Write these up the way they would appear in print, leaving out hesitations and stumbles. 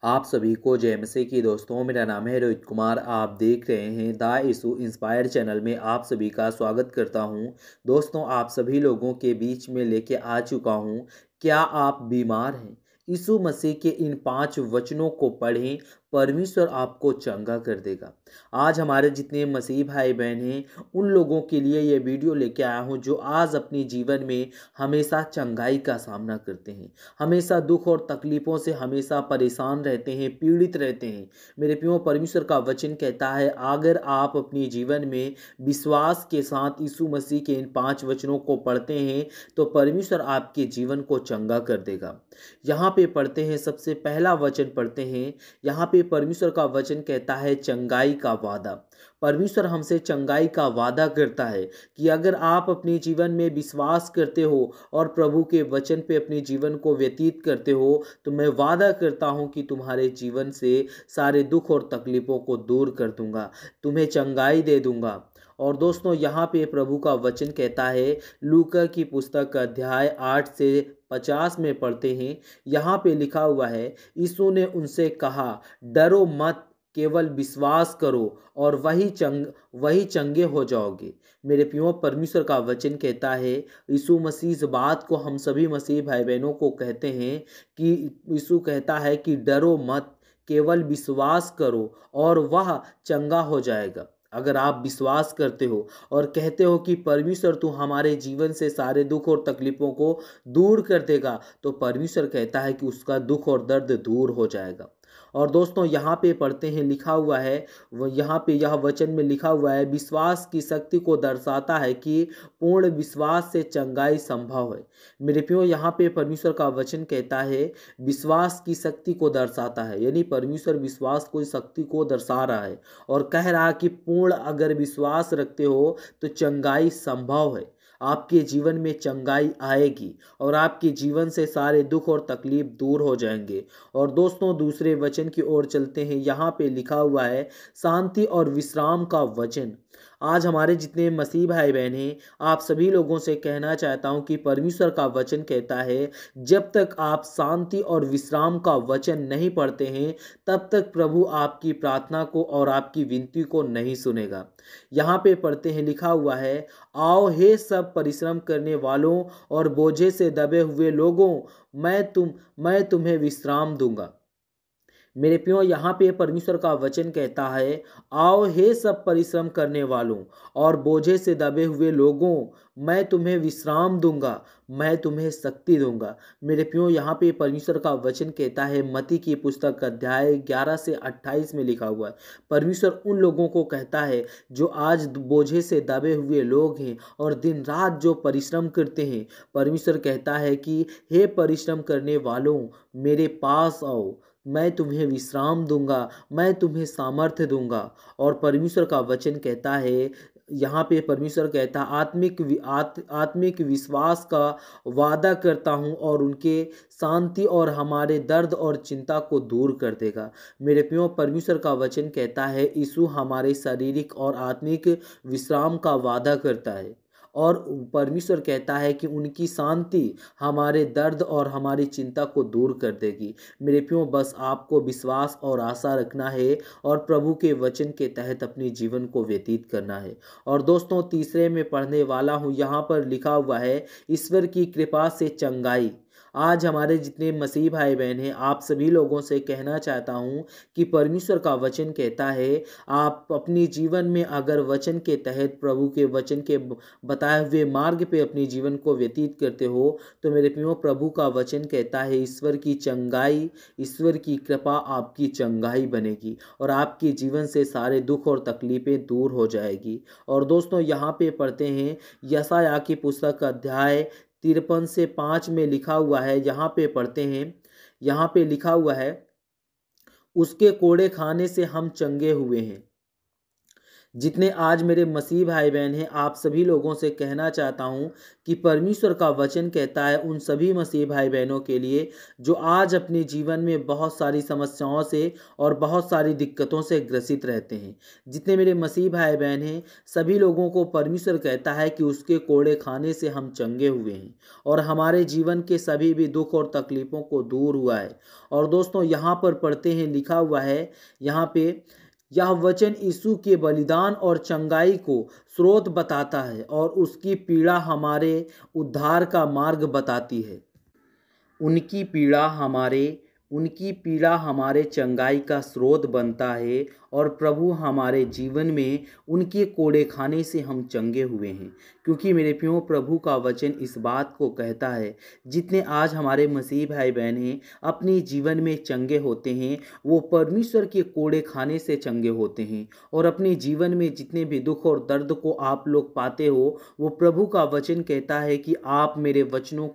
आप सभी को जय मसीह की दोस्तों। मेरा नाम है रोहित कुमार। आप देख रहे हैं द यीशु इंस्पायर चैनल में आप सभी का स्वागत करता हूं। दोस्तों, आप सभी लोगों के बीच में लेके आ चुका हूं। क्या आप बीमार हैं? यीशु मसीह के इन 5 वचनों को पढ़ें, परमेश्वर आपको चंगा कर देगा। आज हमारे जितने मसीह भाई बहन हैं उन लोगों के लिए ये वीडियो लेके आया हूँ जो आज अपने जीवन में हमेशा चंगाई का सामना करते हैं, हमेशा दुख और तकलीफ़ों से हमेशा परेशान रहते हैं, पीड़ित रहते हैं। मेरे प्रियो, परमेश्वर का वचन कहता है अगर आप अपने जीवन में विश्वास के साथ यीशु मसीह के इन 5 वचनों को पढ़ते हैं तो परमेश्वर आपके जीवन को चंगा कर देगा। यहाँ पे पढ़ते हैं, सबसे पहला वचन पढ़ते हैं। यहाँ पे परमेश्वर का वचन कहता है चंगाई का वादा। परमेश्वर हमसे चंगाई का वादा करता है कि अगर आप अपने जीवन में विश्वास करते हो और प्रभु के वचन पे अपने जीवन को व्यतीत करते हो तो मैं वादा करता हूँ कि तुम्हारे जीवन से सारे दुख और तकलीफ़ों को दूर कर दूंगा, तुम्हें चंगाई दे दूंगा। और दोस्तों, यहाँ पे प्रभु का वचन कहता है, लूका की पुस्तक अध्याय 8 से 50 में पढ़ते हैं। यहाँ पे लिखा हुआ है, यीशु ने उनसे कहा, डरो मत, केवल विश्वास करो और वही चंगे हो जाओगे। मेरे प्रियो, परमेश्वर का वचन कहता है, यीशु मसीह इस बात को हम सभी मसीह भाई बहनों को कहते हैं कि यीशु कहता है कि डरो मत, केवल विश्वास करो और वह चंगा हो जाएगा। अगर आप विश्वास करते हो और कहते हो कि परमेश्वर तू हमारे जीवन से सारे दुख और तकलीफ़ों को दूर कर देगा, तो परमेश्वर कहता है कि उसका दुख और दर्द दूर हो जाएगा। और दोस्तों, यहाँ पे पढ़ते हैं, लिखा हुआ है, यहाँ पे यह वचन में लिखा हुआ है, विश्वास की शक्ति को दर्शाता है कि पूर्ण विश्वास से चंगाई संभव है। मेरे प्रियो, यहाँ पे परमेश्वर का वचन कहता है विश्वास की शक्ति को दर्शाता है, यानी परमेश्वर विश्वास को शक्ति को दर्शा रहा है और कह रहा है कि पूर्ण अगर विश्वास रखते हो तो चंगाई संभव है। आपके जीवन में चंगाई आएगी और आपके जीवन से सारे दुख और तकलीफ दूर हो जाएंगे। और दोस्तों, दूसरे वचन की ओर चलते हैं। यहाँ पे लिखा हुआ है शांति और विश्राम का वचन। आज हमारे जितने मसीह भाई बहन हैं, आप सभी लोगों से कहना चाहता हूँ कि परमेश्वर का वचन कहता है जब तक आप शांति और विश्राम का वचन नहीं पढ़ते हैं तब तक प्रभु आपकी प्रार्थना को और आपकी विनती को नहीं सुनेगा। यहाँ पे पढ़ते हैं, लिखा हुआ है, आओ हे सब परिश्रम करने वालों और बोझे से दबे हुए लोगों, मैं तुम्हें विश्राम दूंगा। मेरे प्रियो, यहाँ पे परमेश्वर का वचन कहता है, आओ हे सब परिश्रम करने वालों और बोझे से दबे हुए लोगों, मैं तुम्हें विश्राम दूंगा, मैं तुम्हें शक्ति दूंगा। मेरे प्रियो, यहाँ पे परमेश्वर का वचन कहता है, मत्ती की पुस्तक अध्याय 11 से 28 में लिखा हुआ है, परमेश्वर उन लोगों को कहता है जो आज बोझे से दबे हुए लोग हैं और दिन रात जो परिश्रम करते हैं। परमेश्वर कहता है कि हे परिश्रम करने वालों, मेरे पास आओ, मैं तुम्हें विश्राम दूंगा, मैं तुम्हें सामर्थ्य दूंगा। और परमेश्वर का वचन कहता है, यहाँ पे परमेश्वर कहता है, आत्मिक विश्वास का वादा करता हूँ और उनके शांति और हमारे दर्द और चिंता को दूर कर देगा। मेरे प्रियो, परमेश्वर का वचन कहता है यीशु हमारे शारीरिक और आत्मिक विश्राम का वादा करता है और परमेश्वर कहता है कि उनकी शांति हमारे दर्द और हमारी चिंता को दूर कर देगी। मेरे प्रियो, बस आपको विश्वास और आशा रखना है और प्रभु के वचन के तहत अपने जीवन को व्यतीत करना है। और दोस्तों, तीसरे में पढ़ने वाला हूँ, यहाँ पर लिखा हुआ है, ईश्वर की कृपा से चंगाई। आज हमारे जितने मसीह भाई बहन हैं, आप सभी लोगों से कहना चाहता हूँ कि परमेश्वर का वचन कहता है, आप अपने जीवन में अगर वचन के तहत प्रभु के वचन के बताए हुए मार्ग पे अपने जीवन को व्यतीत करते हो तो मेरे प्रियो, प्रभु का वचन कहता है ईश्वर की चंगाई, ईश्वर की कृपा आपकी चंगाई बनेगी और आपके जीवन से सारे दुख और तकलीफ़ें दूर हो जाएगी। और दोस्तों, यहाँ पे पढ़ते हैं, यशायाह की पुस्तक अध्याय 53 से 5 में लिखा हुआ है। यहाँ पे पढ़ते हैं, यहाँ पे लिखा हुआ है, उसके कोड़े खाने से हम चंगे हुए हैं, जितने आज मेरे मसीह भाई बहन हैं, आप सभी लोगों से कहना चाहता हूं कि परमेश्वर का वचन कहता है उन सभी मसीह भाई बहनों के लिए जो आज अपने जीवन में बहुत सारी समस्याओं से और बहुत सारी दिक्कतों से ग्रसित रहते हैं। जितने मेरे मसीह भाई बहन हैं, सभी लोगों को परमेश्वर कहता है कि उसके कोड़े खाने से हम चंगे हुए हैं और हमारे जीवन के सभी भी दुख और तकलीफ़ों को दूर हुआ है। और दोस्तों, यहाँ पर पढ़ते हैं, लिखा हुआ है यहाँ पे, यह वचन यीशु के बलिदान और चंगाई को स्रोत बताता है और उसकी पीड़ा हमारे उद्धार का मार्ग बताती है। उनकी पीड़ा हमारे चंगाई का स्रोत बनता है और प्रभु हमारे जीवन में उनके कोड़े खाने से हम चंगे हुए हैं। क्योंकि मेरे प्रियो, प्रभु का वचन इस बात को कहता है, जितने आज हमारे मसीह भाई बहन हैं अपने जीवन में चंगे होते हैं, वो परमेश्वर के कोड़े खाने से चंगे होते हैं। और अपने जीवन में जितने भी दुख और दर्द को आप लोग पाते हो, वो प्रभु का वचन कहता है कि आप मेरे वचनों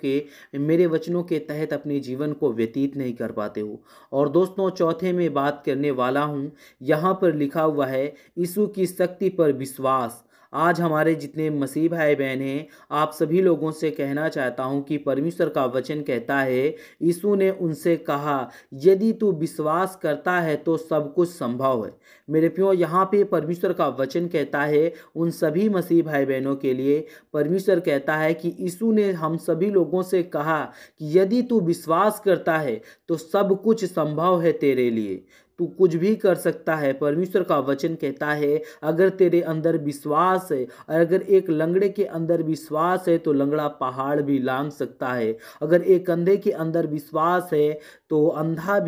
के तहत अपने जीवन को व्यतीत नहीं कर पाते हो। और दोस्तों, चौथे में बात करने वाला हूँ, यहाँ पर लिखा हुआ है, यीशु की शक्ति पर विश्वास। आज हमारे जितने मसीह भाई बहन हैं, आप सभी लोगों से कहना चाहता हूं कि परमेश्वर का वचन कहता है, यीशु ने उनसे कहा, यदि तू विश्वास करता है तो सब कुछ संभव है। मेरे प्रियो, यहाँ पे परमेश्वर का वचन कहता है उन सभी मसीह भाई बहनों के लिए, परमेश्वर कहता है कि यीशु ने हम सभी लोगों से कहा कि यदि तू विश्वास करता है तो सब कुछ संभव है तेरे लिए, तू कुछ भी कर सकता है। परमेश्वर का वचन कहता है, अगर तेरे अंदर विश्वास है, अगर एक लंगड़े के अंदर विश्वास है तो लंगड़ा पहाड़ भी लांघ सकता है। अगर एक अंधे के अंदर विश्वास है तो अंधा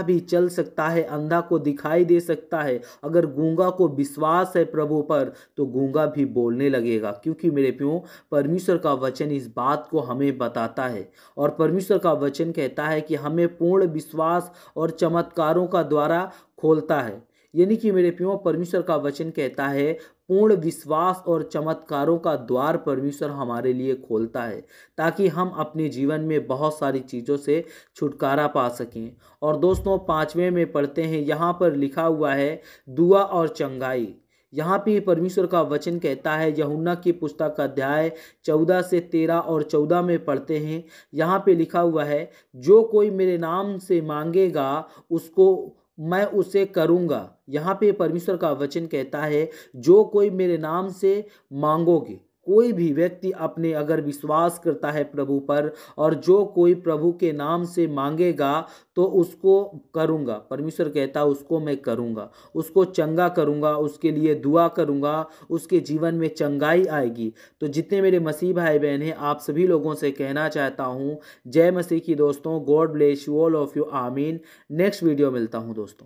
भी चल सकता है, अंधा को दिखाई दे सकता है। अगर गूंगा को विश्वास है प्रभु पर तो गूंगा भी बोलने लगेगा। क्योंकि मेरे प्रियो, परमेश्वर का वचन इस बात को हमें बताता है और परमेश्वर का वचन कहता है कि हमें पूर्ण विश्वास और चमत्कारों का द्वारा खोलता है। यानी कि मेरे प्रियो, परमेश्वर का वचन कहता है पूर्ण विश्वास और चमत्कारों का द्वार परमेश्वर हमारे लिए खोलता है, ताकि हम अपने जीवन में बहुत सारी चीज़ों से छुटकारा पा सकें। और दोस्तों, पांचवें में पढ़ते हैं, यहाँ पर लिखा हुआ है, दुआ और चंगाई। यहाँ पे परमेश्वर का वचन कहता है, यूहन्ना की पुस्तक अध्याय 14 से 13 और 14 में पढ़ते हैं, यहाँ पे लिखा हुआ है, जो कोई मेरे नाम से मांगेगा उसको मैं उसे करूँगा। यहाँ पे परमेश्वर का वचन कहता है, जो कोई मेरे नाम से मांगोगे, कोई भी व्यक्ति अपने अगर विश्वास करता है प्रभु पर और जो कोई प्रभु के नाम से मांगेगा तो उसको करूँगा। परमेश्वर कहता है उसको मैं करूँगा, उसको चंगा करूँगा, उसके लिए दुआ करूँगा, उसके जीवन में चंगाई आएगी। तो जितने मेरे मसीह भाई बहन हैं, आप सभी लोगों से कहना चाहता हूँ, जय मसीह की दोस्तों। God bless you all of you. आमीन। नेक्स्ट वीडियो मिलता हूँ दोस्तों।